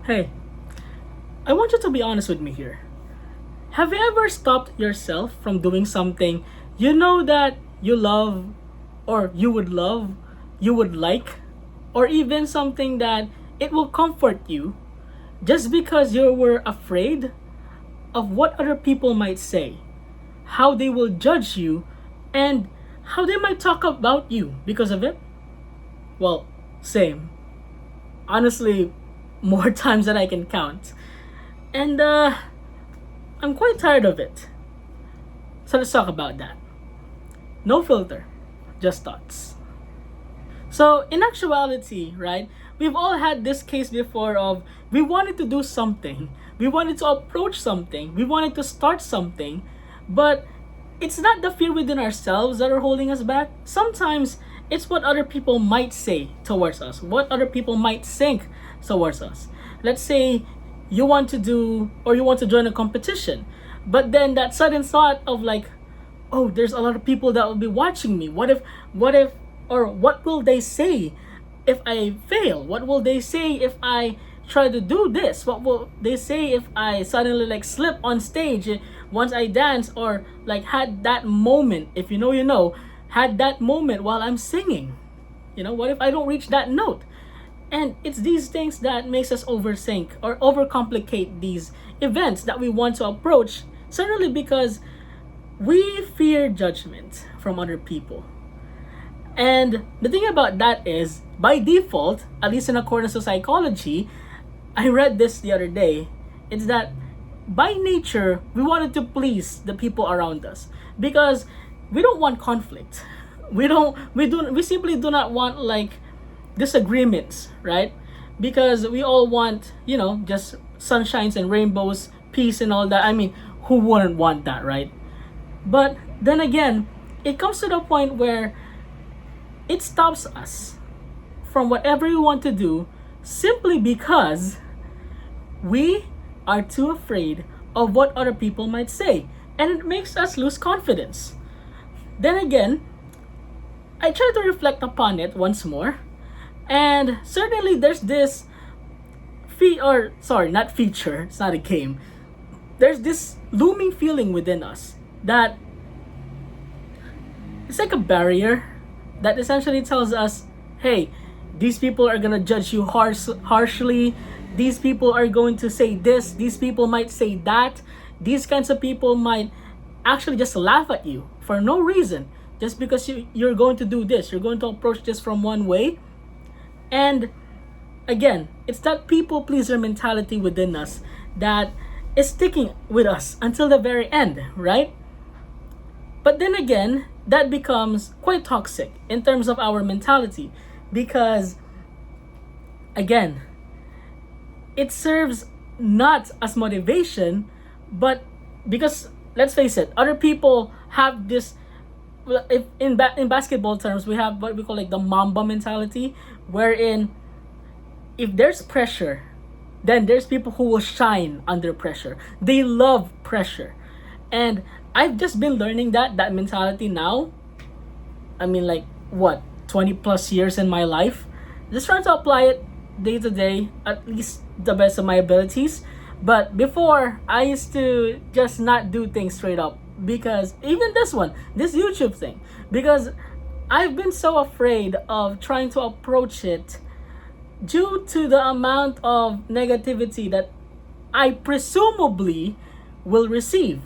Hey, I want you to be honest with me here. Have you ever stopped yourself from doing something you know that you love, or you would like, or even something that it will comfort you just because you were afraid of what other people might say, how they will judge you, and how they might talk about you because of it? Well, same. Honestly, more times than I can count. And I'm quite tired of it. So let's talk about that. No filter, just thoughts. So, in actuality, right, we've all had this case before of we wanted to do something, we wanted to approach something, we wanted to start something, but it's not the fear within ourselves that are holding us back. Sometimes it's what other people might say towards us, what other people might think towards us. Let's say you want to do or you want to join a competition, but then that sudden thought of like, oh, there's a lot of people that will be watching me. What if, or what will they say if I fail? What will they say if I try to do this? What will they say if I suddenly like slip on stage once I dance, or like had that moment, if you know, you know, had that moment while I'm singing? What if I don't reach that note? And it's these things that makes us overthink or overcomplicate these events that we want to approach, certainly because we fear judgment from other people. And the thing about that is, by default, at least in accordance to psychology, I read this the other day, it's that by nature, we wanted to please the people around us because we don't want conflict. We simply do not want like disagreements, right? Because we all want, just sunshines and rainbows, peace and all that. I mean, who wouldn't want that, right? But then again, it comes to the point where it stops us from whatever we want to do simply because we are too afraid of what other people might say. And it makes us lose confidence. Then again, I try to reflect upon it once more. And certainly there's this not feature, it's not a game. There's this looming feeling within us that it's like a barrier that essentially tells us, hey, these people are gonna judge you harshly. These people are going to say this. These people might say that. These kinds of people might actually just laugh at you for no reason, just because you're going to do this. You're going to approach this from one way. And again, it's that people pleaser mentality within us that is sticking with us until the very end, right? But then again, that becomes quite toxic in terms of our mentality because, again, it serves not as motivation, but because, let's face it, other people have this. Well, if in basketball terms, we have what we call like the Mamba mentality, wherein if there's pressure, then there's people who will shine under pressure. They love pressure, and I've just been learning that mentality now. I mean, like what, 20 plus years in my life, just trying to apply it day to day, at least the best of my abilities. But before, I used to just not do things straight up because even this YouTube thing, because I've been so afraid of trying to approach it due to the amount of negativity that I presumably will receive.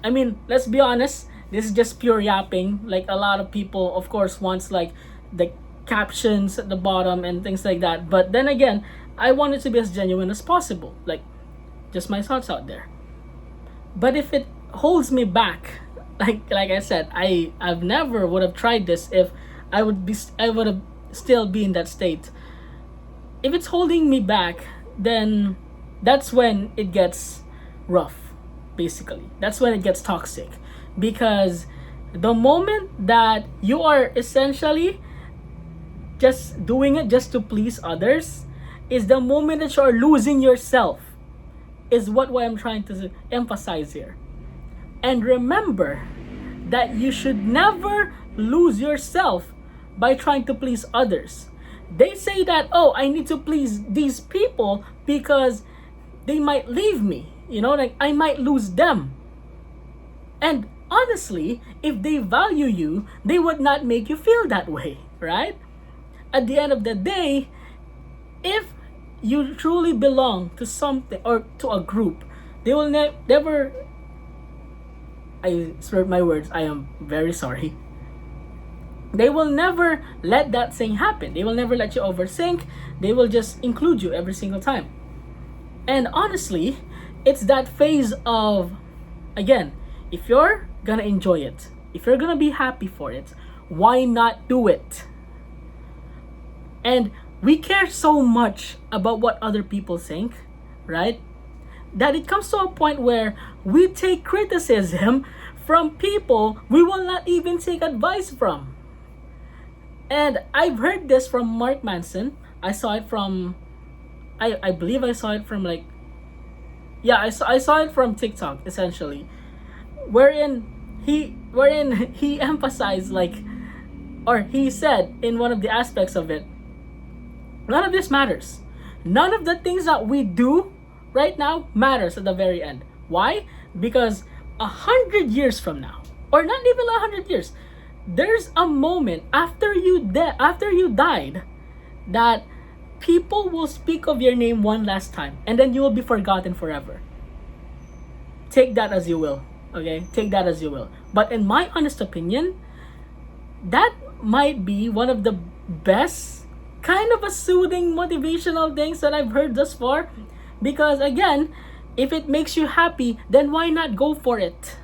I mean, let's be honest, this is just pure yapping. Like a lot of people, of course, wants like the captions at the bottom and things like that. But then again, I want it to be as genuine as possible. Like just my thoughts out there. But if it holds me back, like I said, I've never would have tried this if I would have still be in that state. If it's holding me back, then that's when it gets rough, basically. That's when it gets toxic. Because the moment that you are essentially just doing it just to please others is the moment that you are losing yourself, is what I'm trying to emphasize here. And remember that you should never lose yourself by trying to please others. They say that, oh, I need to please these people because they might leave me, like I might lose them. And honestly, if they value you, they would not make you feel that way, right? At the end of the day, if you truly belong to something or to a group, they will never. I slurred my words. I am very sorry. They will never let that thing happen. They will never let you overthink. They will just include you every single time. And honestly, it's that phase of, again, if you're gonna enjoy it, if you're gonna be happy for it, why not do it? And we care so much about what other people think, right? That it comes to a point where we take criticism from people we will not even take advice from. And I've heard this from Mark Manson. I saw it from, I believe I saw it from I saw it from TikTok essentially, wherein he emphasized or he said in one of the aspects of it, none of this matters. None of the things that we do right now matters at the very end. Why? Because 100 years from now, or not even 100 years, there's a moment after you died that people will speak of your name one last time, and then you will be forgotten forever. Take that as you will, okay? Take that as you will. But in my honest opinion, that might be one of the best kind of a soothing motivational things that I've heard thus far. Because again, if it makes you happy, then why not go for it?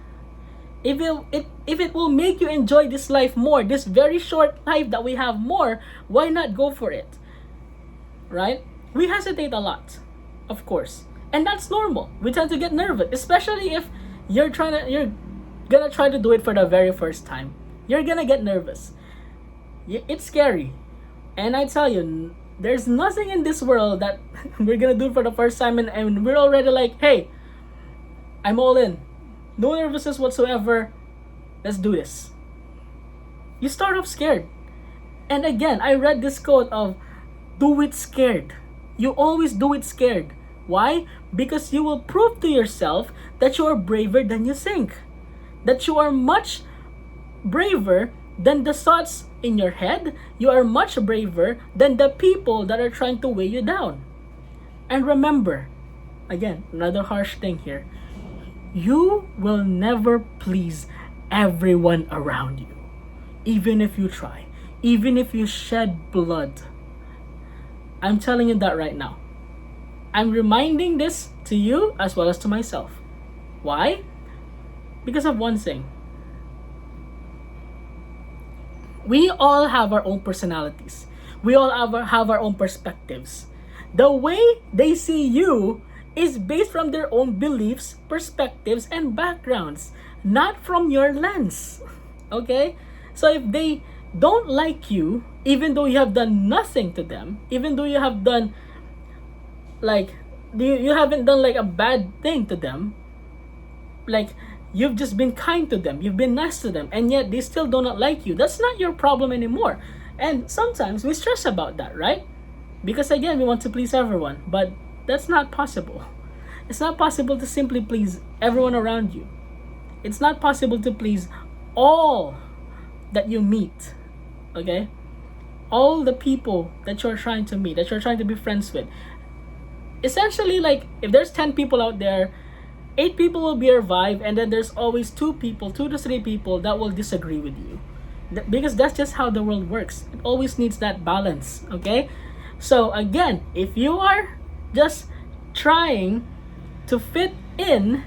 If it will make you enjoy this life more, this very short life that we have more, why not go for it? Right? We hesitate a lot, of course. And that's normal. We tend to get nervous, especially if you're gonna try to do it for the very first time. You're gonna get nervous. It's scary. And I tell you, there's nothing in this world that we're gonna do for the first time and we're already like, hey, I'm all in. No nervousness whatsoever. Let's do this. You start off scared. And again, I read this quote of, do it scared. You always do it scared. Why? Because you will prove to yourself that you are braver than you think. That you are much braver than the thoughts in your head. You are much braver than the people that are trying to weigh you down. And remember, again, another harsh thing here. You will never please everyone around you. Even if you try. Even if you shed blood. I'm telling you that right now. I'm reminding this to you as well as to myself. Why? Because of one thing. We all have our own personalities. We all have our own perspectives. The way they see you is based from their own beliefs, perspectives, and backgrounds, not from your lens. Okay? So if they don't like you, even though you have done nothing to them, even though you have done you haven't done a bad thing to them, you've just been kind to them, you've been nice to them, and yet they still do not like you, that's not your problem anymore. And sometimes we stress about that, right? Because again, we want to please everyone, but that's not possible. It's not possible to simply please everyone around you. It's not possible to please all that you meet, okay? All the people that you're trying to meet, that you're trying to be friends with. Essentially, if there's 10 people out there, 8 people will be your vibe, and then there's always 2 to 3 people that will disagree with you. Because that's just how the world works. It always needs that balance, okay? So again, if you are just trying to fit in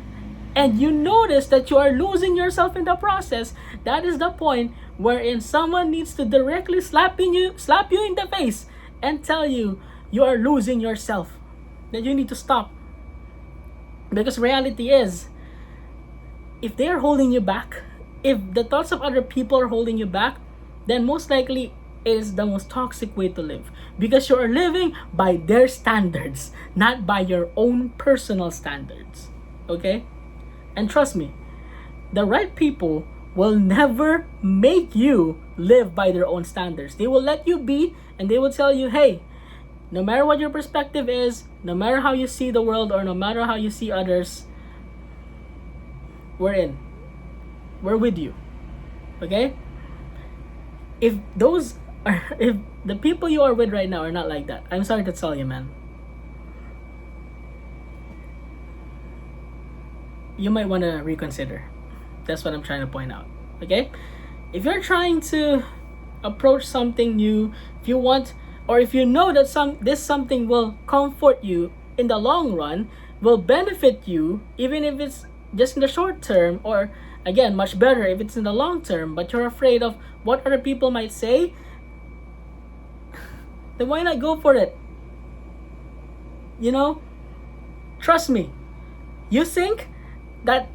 and you notice that you are losing yourself in the process, that is the point wherein someone needs to directly slap you in the face and tell you you are losing yourself, that you need to stop. Because reality is, if they are holding you back, if the thoughts of other people are holding you back, then most likely it is the most toxic way to live. Because you are living by their standards, not by your own personal standards. Okay? And trust me, the right people will never make you live by their own standards. They will let you be, and they will tell you, hey, no matter what your perspective is, no matter how you see the world, or no matter how you see others, we're in. We're with you. Okay? If those are, if the people you are with right now are not like that, I'm sorry to tell you, man. You might want to reconsider. That's what I'm trying to point out. Okay? If you're trying to approach something new, if you want, or if you know that this something will comfort you in the long run, will benefit you, even if it's just in the short term, or again, much better if it's in the long term, but you're afraid of what other people might say, then why not go for it? You know? Trust me. You think that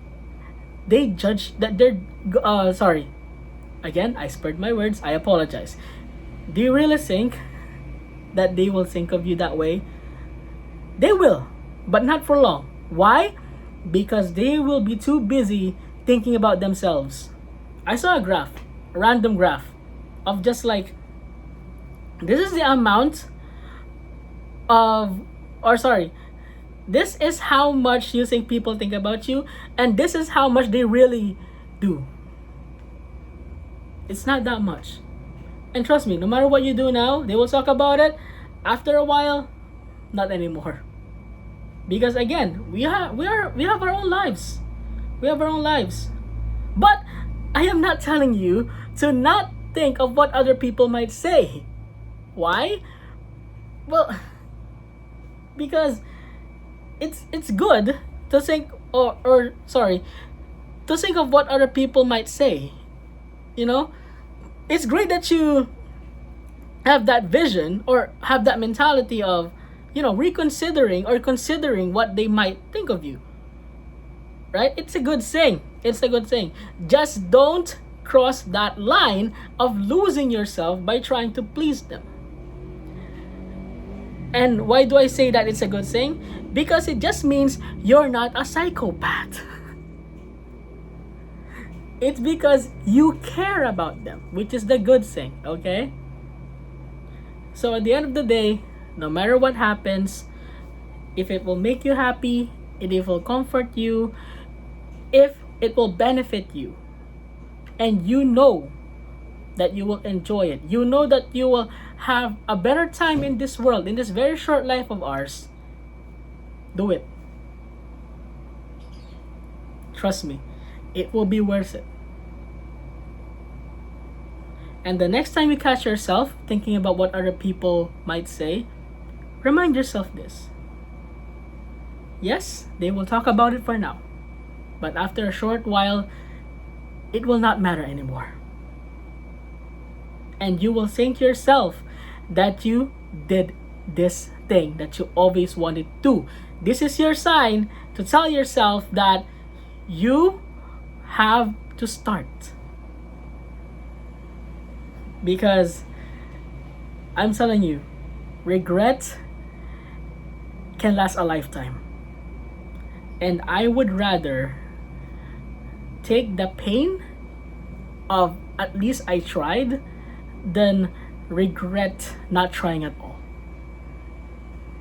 they judge, that they're, sorry. Again, I spurred my words. I apologize. Do you really think that they will think of you that way? They will, but not for long. Why? Because they will be too busy thinking about themselves. I saw a graph, a random graph, of just like, this is the amount of, or sorry, this is how much you think people think about you, and this is how much they really do. It's not that much. And trust me, no matter what you do now, they will talk about it. After a while, not anymore. Because again, we have our own lives. We have our own lives. But I am not telling you to not think of what other people might say. Why? Well, because it's good to think, or sorry, to think of what other people might say. You know, it's great that you have that vision or have that mentality of, you know, reconsidering or considering what they might think of you. Right? It's a good thing. It's a good thing. Just don't cross that line of losing yourself by trying to please them. And why do I say that it's a good thing? Because it just means you're not a psychopath. It's because you care about them, which is the good thing, okay? So at the end of the day, no matter what happens, if it will make you happy, if it will comfort you, if it will benefit you, and you know that you will enjoy it, you know that you will have a better time in this world, in this very short life of ours, do it. Trust me, it will be worth it. And the next time you catch yourself thinking about what other people might say, remind yourself this. Yes, they will talk about it for now. But after a short while, it will not matter anymore. And you will think to yourself that you did this thing that you always wanted to. This is your sign to tell yourself that you have to start. Because I'm telling you, regret can last a lifetime. And I would rather take the pain of at least I tried than regret not trying at all.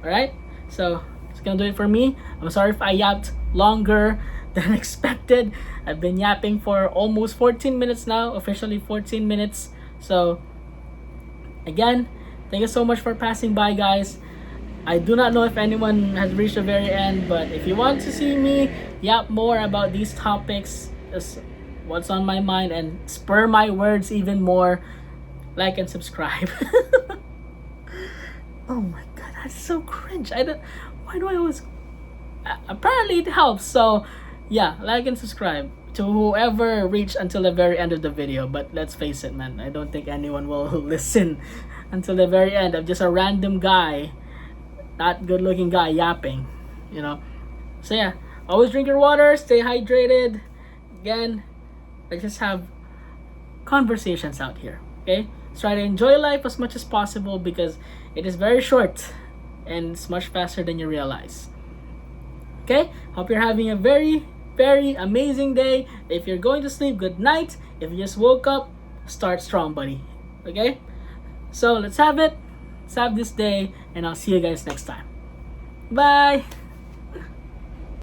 Alright? So, it's gonna do it for me. I'm sorry if I yapped longer than expected. I've been yapping for almost 14 minutes now, officially 14 minutes. So, again, thank you so much for passing by, guys. I do not know if anyone has reached the very end, but if you want to see me yap more about these topics, what's on my mind, and spur my words even more, like and subscribe. Oh my god, that's so cringe. Why do I always... apparently it helps. So yeah, like and subscribe to whoever reached until the very end of the video. But let's face it, man, I don't think anyone will listen until the very end. I'm just a random guy, not good looking guy, yapping, you know. So yeah, always drink your water, stay hydrated. Again, let's just have conversations out here, okay? Let's try to enjoy life as much as possible, because it is very short and it's much faster than you realize. Okay, hope you're having a very, very amazing day. If you're going to sleep, good night. If you just woke up, start strong, buddy. Okay, so let's have it. Let's have this day, and and I'll see you guys next time. Bye!